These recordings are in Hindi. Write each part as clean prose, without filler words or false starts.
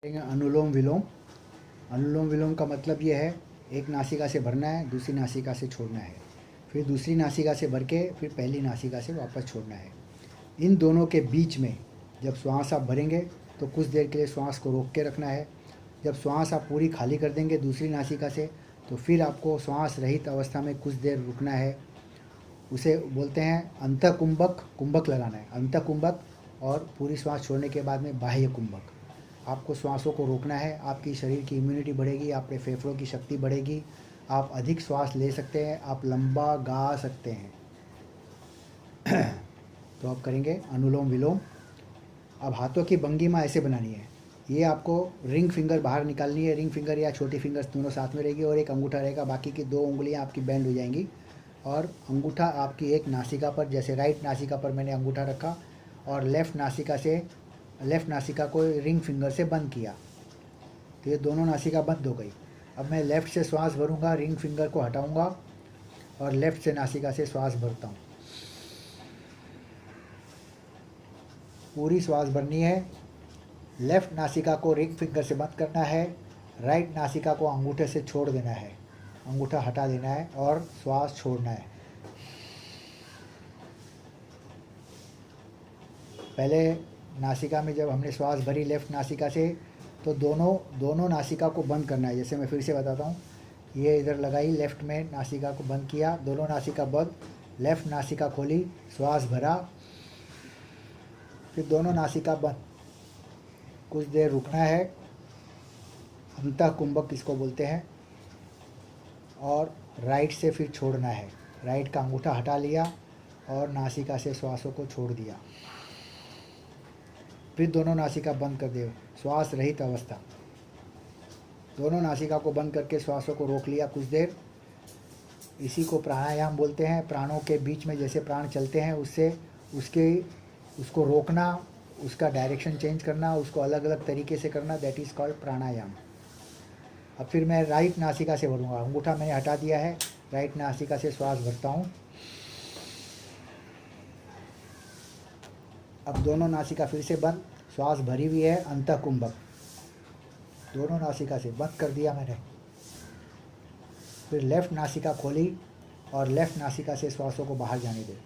अनुलोम विलोम। अनुलोम विलोम का मतलब ये है, एक नासिका से भरना है, दूसरी नासिका से छोड़ना है, फिर दूसरी नासिका से भर के फिर पहली नासिका से वापस छोड़ना है। इन दोनों के बीच में जब श्वास आप भरेंगे तो कुछ देर के लिए श्वास को रोक के रखना है। जब श्वास आप पूरी खाली कर देंगे दूसरी नासिका से, तो फिर आपको श्वास रहित अवस्था में कुछ देर रुकना है। उसे बोलते हैं अंतकुंभक, कुंभक लगाना है, अंतकुंभक। और पूरी श्वास छोड़ने के बाद में बाह्य कुंभक। आपको श्वासों को रोकना है, आपकी शरीर की इम्यूनिटी बढ़ेगी, आपके फेफड़ों की शक्ति बढ़ेगी, आप अधिक श्वास ले सकते हैं, आप लंबा गा सकते हैं। तो आप करेंगे अनुलोम विलोम। अब हाथों की भंगिमा ऐसे बनानी है, ये आपको रिंग फिंगर बाहर निकालनी है, रिंग फिंगर या छोटी फिंगर दोनों साथ में रहेगी और एक अंगूठा रहेगा, बाकी की दो उंगलियां आपकी बैंड हो जाएंगी और अंगूठा आपकी एक नासिका पर, जैसे राइट नासिका पर मैंने अंगूठा रखा और लेफ़्ट नासिका को रिंग फिंगर से बंद किया, तो ये दोनों नासिका बंद हो गई। अब मैं लेफ़्ट से श्वास भरूंगा, रिंग फिंगर को हटाऊंगा और लेफ़्ट से नासिका से श्वास भरता हूँ। पूरी श्वास भरनी है। लेफ़्ट नासिका को रिंग फिंगर से बंद करना है, राइट नासिका को अंगूठे से छोड़ देना है, अंगूठा हटा देना है और श्वास छोड़ना है। पहले नासिका में जब हमने श्वास भरी लेफ़्ट नासिका से, तो दोनों नासिका को बंद करना है। जैसे मैं फिर से बताता हूँ, ये इधर लगाई, लेफ़्ट में नासिका को बंद किया, दोनों नासिका बंद, लेफ़्ट नासिका खोली, श्वास भरा, फिर दोनों नासिका बंद, कुछ देर रुकना है, अंतकुंभक इसको बोलते हैं, और राइट से फिर छोड़ना है। राइट का अंगूठा हटा लिया और नासिका से श्वासों को छोड़ दिया, फिर दोनों नासिका बंद कर दे, श्वास रहित अवस्था। दोनों नासिका को बंद करके श्वासों को रोक लिया कुछ देर। इसी को प्राणायाम बोलते हैं। प्राणों के बीच में जैसे प्राण चलते हैं, उसको रोकना, उसका डायरेक्शन चेंज करना, उसको अलग अलग तरीके से करना, दैट इज़ कॉल्ड प्राणायाम। अब फिर मैं राइट नासिका से भरूँगा, अंगूठा मैंने हटा दिया है, राइट नासिका से श्वास भरता हूँ। अब दोनों नासिका फिर से बंद, श्वास भरी हुई है, अंतकुंभक, दोनों नासिका से बंद कर दिया मैंने। फिर लेफ़्ट नासिका खोली और लेफ़्ट नासिका से श्वासों को बाहर जाने दे।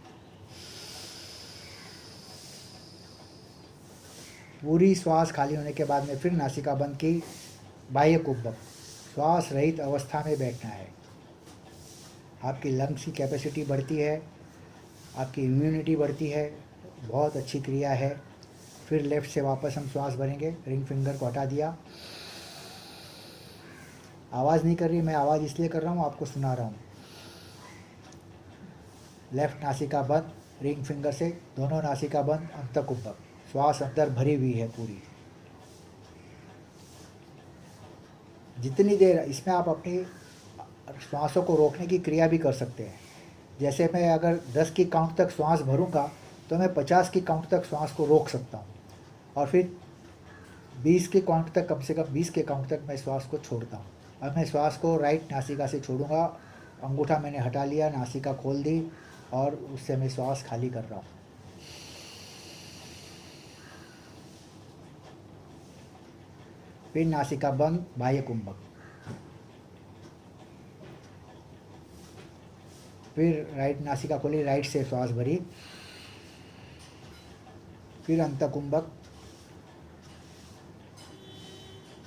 पूरी श्वास खाली होने के बाद में फिर नासिका बंद की, बाह्य कुंभक, श्वास रहित अवस्था में बैठना है। आपकी लंग्स की कैपेसिटी बढ़ती है, आपकी इम्यूनिटी बढ़ती है, बहुत अच्छी क्रिया है। फिर लेफ़्ट से वापस हम श्वास भरेंगे, रिंग फिंगर को हटा दिया। आवाज़ नहीं कर रही, मैं आवाज़ इसलिए कर रहा हूँ, आपको सुना रहा हूँ। लेफ़्ट नासिका बंद, रिंग फिंगर से, दोनों नासिका बंद, अंतकुंभक, श्वास अंदर भरी हुई है पूरी। जितनी देर इसमें आप अपनी श्वासों को रोकने की क्रिया भी कर सकते हैं। जैसे मैं अगर 10 की काउंट तक श्वास भरूंगा तो मैं 50 की काउंट तक श्वास को रोक सकता हूँ और फिर 20 के काउंट तक, कम से कम 20 के काउंट तक मैं श्वास को छोड़ता हूँ। अब मैं श्वास को राइट नासिका से छोड़ूंगा, अंगूठा मैंने हटा लिया, नासिका खोल दी और उससे मैं श्वास खाली कर रहा हूँ। फिर नासिका बंद, बाह्य कुंभक, फिर राइट नासिका खोली, राइट से श्वास भरी, फिर अंतकुंभक,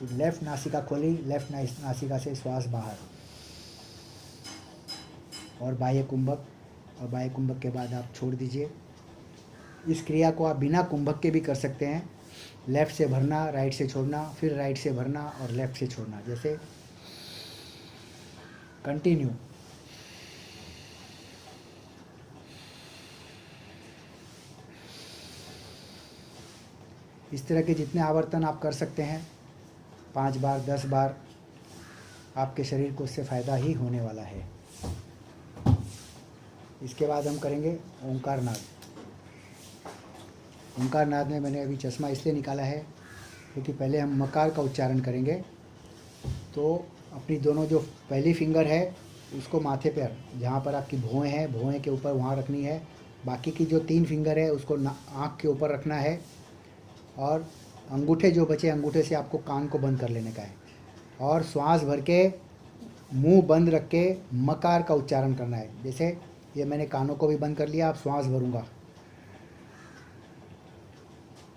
लेफ़्ट नासिका खोली, लेफ़्ट नासिका से श्वास बाहर और बाह्य कुंभक, और बाह्य कुंभक के बाद आप छोड़ दीजिए। इस क्रिया को आप बिना कुंभक के भी कर सकते हैं। लेफ़्ट से भरना, राइट से छोड़ना, फिर राइट से भरना और लेफ़्ट से छोड़ना, जैसे कंटिन्यू। इस तरह के जितने आवर्तन आप कर सकते हैं, 5 बार 10 बार, आपके शरीर को उससे फ़ायदा ही होने वाला है। इसके बाद हम करेंगे ओंकार नाद। ओंकार नाद में मैंने अभी चश्मा इसलिए निकाला है क्योंकि पहले हम मकार का उच्चारण करेंगे। तो अपनी दोनों जो पहली फिंगर है उसको माथे पर, जहाँ पर आपकी भौहें हैं, भौहें के ऊपर वहाँ रखनी है। बाकी की जो 3 फिंगर है उसको आँख के ऊपर रखना है और अंगूठे जो बचे, अंगूठे से आपको कान को बंद कर लेने का है और श्वास भर के मुंह बंद रख के मकार का उच्चारण करना है। जैसे ये मैंने कानों को भी बंद कर लिया, अब श्वास भरूंगा।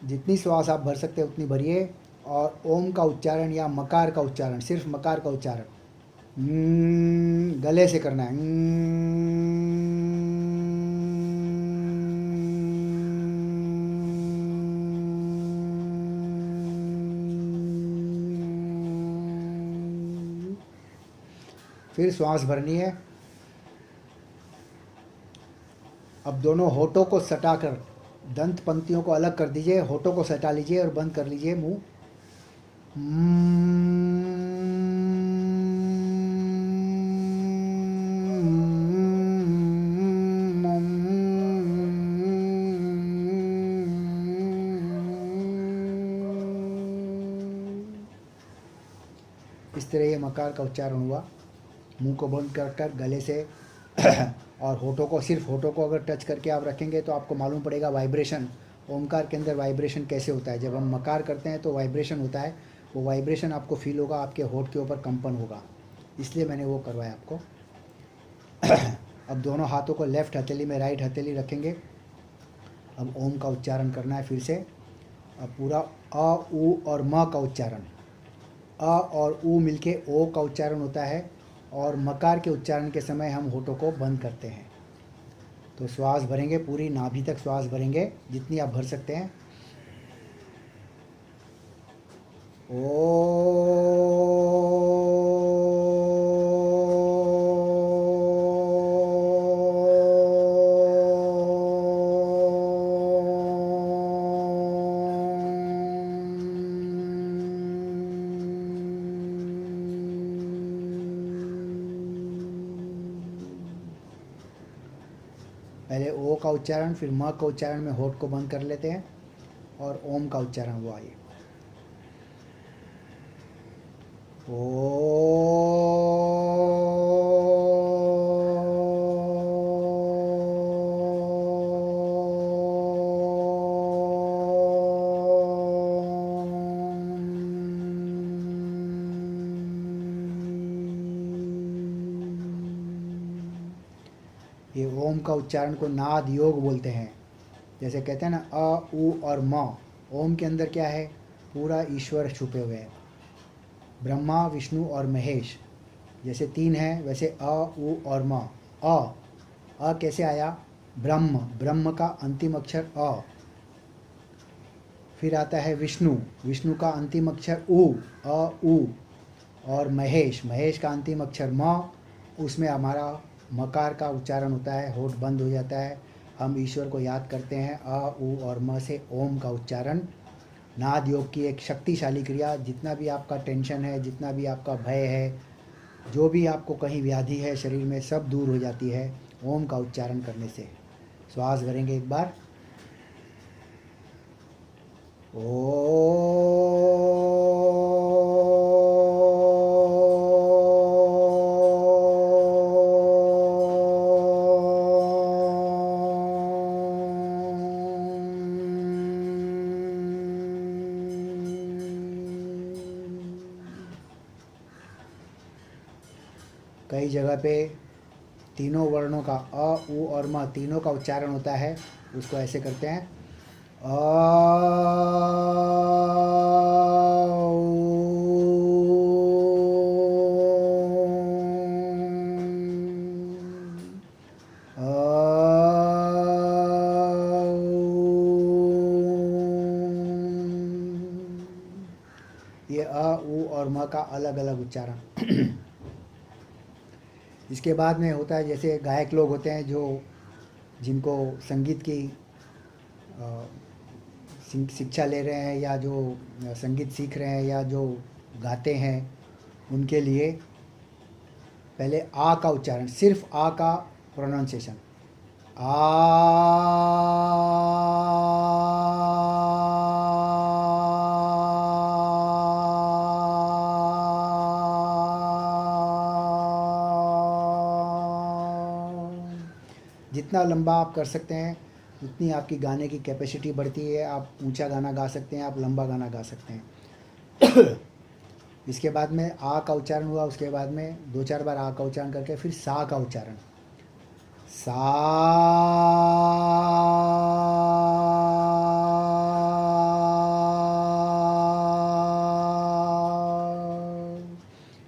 जितनी श्वास आप भर सकते हैं उतनी भरिए और ओम का उच्चारण या मकार का उच्चारण, सिर्फ मकार का उच्चारण गले से करना है। फिर श्वास भरनी है। अब दोनों होठों को सटाकर दंत पंक्तियों को अलग कर दीजिए, होठों को सटा लीजिए और बंद कर लीजिए मुंह। इस तरह ये मकार का उच्चारण हुआ। मुंह को बंद कर कर गले से और होठों को, सिर्फ होठों को अगर टच करके आप रखेंगे तो आपको मालूम पड़ेगा वाइब्रेशन, ओमकार के अंदर वाइब्रेशन कैसे होता है। जब हम मकार करते हैं तो वाइब्रेशन होता है, वो वाइब्रेशन आपको फील होगा, आपके होठ के ऊपर कंपन होगा, इसलिए मैंने वो करवाया आपको। अब दोनों हाथों को लेफ्ट हथेली में राइट हथेली रखेंगे। अब ओम का उच्चारण करना है फिर से। अब पूरा अ उ और म का उच्चारण, अ और उ मिलके ओ का उच्चारण होता है और मकार के उच्चारण के समय हम होठों को बंद करते हैं। तो श्वास भरेंगे, पूरी नाभि तक श्वास भरेंगे जितनी आप भर सकते हैं। पहले ओ का उच्चारण, फिर म का उच्चारण में होठ को बंद कर लेते हैं और ओम का उच्चारण हुआ ये ये ओम का उच्चारण को नाद योग बोलते हैं। जैसे कहते हैं ना अ उ और म, ओम के अंदर क्या है, पूरा ईश्वर छुपे हुए हैं, ब्रह्मा विष्णु और महेश। जैसे तीन है वैसे अ उ और म। अ कैसे आया, ब्रह्म, ब्रह्म का अंतिम अक्षर अ। फिर आता है विष्णु, विष्णु का अंतिम अक्षर उ, अ उ। और महेश, महेश का अंतिम अक्षर म, उसमें हमारा मकार का उच्चारण होता है, होठ बंद हो जाता है। हम ईश्वर को याद करते हैं अ उ और म से ओम का उच्चारण। नाद योग की एक शक्तिशाली क्रिया। जितना भी आपका टेंशन है, जितना भी आपका भय है, जो भी आपको कहीं व्याधि है शरीर में, सब दूर हो जाती है ओम का उच्चारण करने से। श्वास भरेंगे एक बार। कई जगह पे तीनों वर्णों का अ उ और म तीनों का उच्चारण होता है, उसको ऐसे करते हैं ये अ उ और म का अलग अलग उच्चारण। इसके बाद में होता है, जैसे गायक लोग होते हैं जो, जिनको संगीत की शिक्षा ले रहे हैं या जो संगीत सीख रहे हैं या जो गाते हैं, उनके लिए पहले आ का उच्चारण, सिर्फ आ का प्रोनाउंसिएशन, आ। जितना लंबा आप कर सकते हैं जितनी आपकी गाने की कैपेसिटी बढ़ती है, आप ऊंचा गाना गा सकते हैं, आप लंबा गाना गा सकते हैं। इसके बाद में आ का उच्चारण हुआ, उसके बाद में 2-4 बार आ का उच्चारण करके फिर सा का उच्चारण, सा,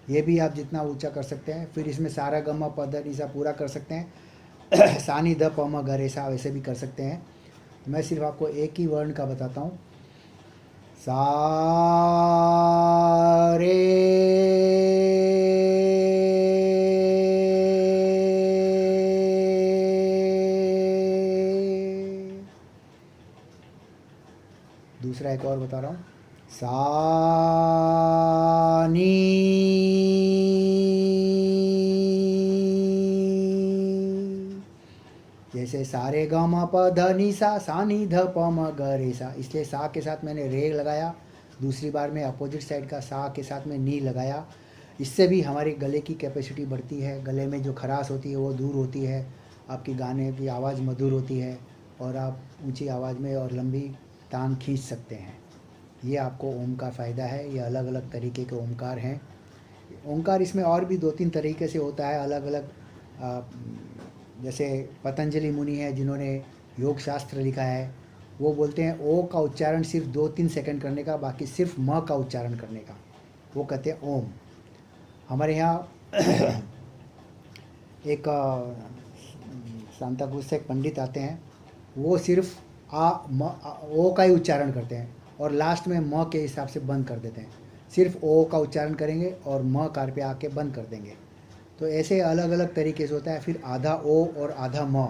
ये भी आप जितना ऊंचा कर सकते हैं। फिर इसमें सारा गम प ध नि सा पूरा कर सकते हैं। सा नी ध प म ग रे सा वैसे भी कर सकते हैं। मैं सिर्फ आपको एक ही वर्ण का बताता हूँ, सा रे, दूसरा एक और बता रहा हूँ, सा नी, जैसे सारे ग म प ध नि सा नी ध प म ग रे सा, इसलिए सा के साथ मैंने रे लगाया, दूसरी बार में अपोजिट साइड का सा के साथ में नी लगाया। इससे भी हमारे गले की कैपेसिटी बढ़ती है, गले में जो खराश होती है वो दूर होती है, आपकी गाने की आवाज़ मधुर होती है और आप ऊंची आवाज़ में और लंबी तान खींच सकते हैं। ये आपको ओम का फ़ायदा है। ये अलग अलग तरीके के ओमकार हैं। ओमकार इसमें और भी 2-3 तरीके से होता है, अलग अलग। जैसे पतंजलि मुनि है जिन्होंने योग शास्त्र लिखा है, वो बोलते हैं ओ का उच्चारण सिर्फ 2-3 सेकंड करने का, बाकी सिर्फ म का उच्चारण करने का, वो कहते हैं ओम। हमारे यहाँ एक सांता क्रूज से एक पंडित आते हैं, वो सिर्फ ओ का ही उच्चारण करते हैं और लास्ट में म के हिसाब से बंद कर देते हैं। सिर्फ ओ का उच्चारण करेंगे और म कार पे आके बंद कर देंगे। तो ऐसे अलग अलग तरीके से होता है। फिर आधा ओ और आधा म,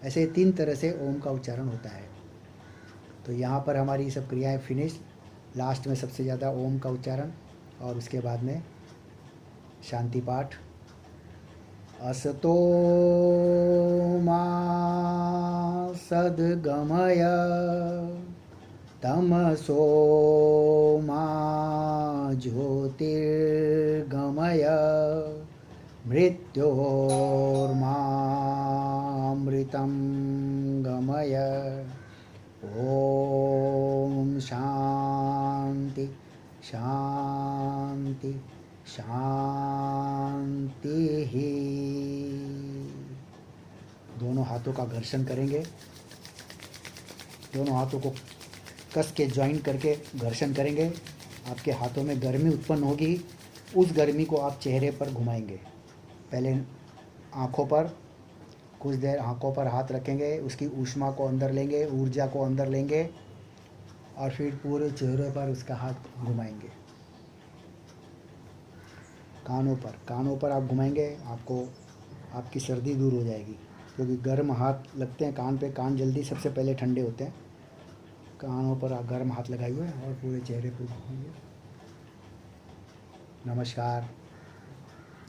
ऐसे 3 तरह से ओम का उच्चारण होता है। तो यहाँ पर हमारी सब क्रियाएं फिनिश। लास्ट में सबसे ज़्यादा ओम का उच्चारण और उसके बाद में शांति पाठ। असतो मा सद्गमय तमसो मा ज्योतिर्गमय मृत्योर्मामृतं गमय। ओम शांति शांति शांति ही। दोनों हाथों का घर्षण करेंगे, दोनों हाथों को कस के ज्वाइन करके घर्षण करेंगे। आपके हाथों में गर्मी उत्पन्न होगी, उस गर्मी को आप चेहरे पर घुमाएंगे। पहले आँखों पर कुछ देर आँखों पर हाथ रखेंगे, उसकी ऊष्मा को अंदर लेंगे, ऊर्जा को अंदर लेंगे और फिर पूरे चेहरे पर उसका हाथ घुमाएंगे। कानों पर आप घुमाएंगे, आपको आपकी सर्दी दूर हो जाएगी, क्योंकि गर्म हाथ लगते हैं कान पे, कान जल्दी सबसे पहले ठंडे होते हैं। कानों पर आप गर्म हाथ लगाइए और पूरे चेहरे पर घुमाइए। नमस्कार,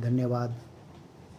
धन्यवाद।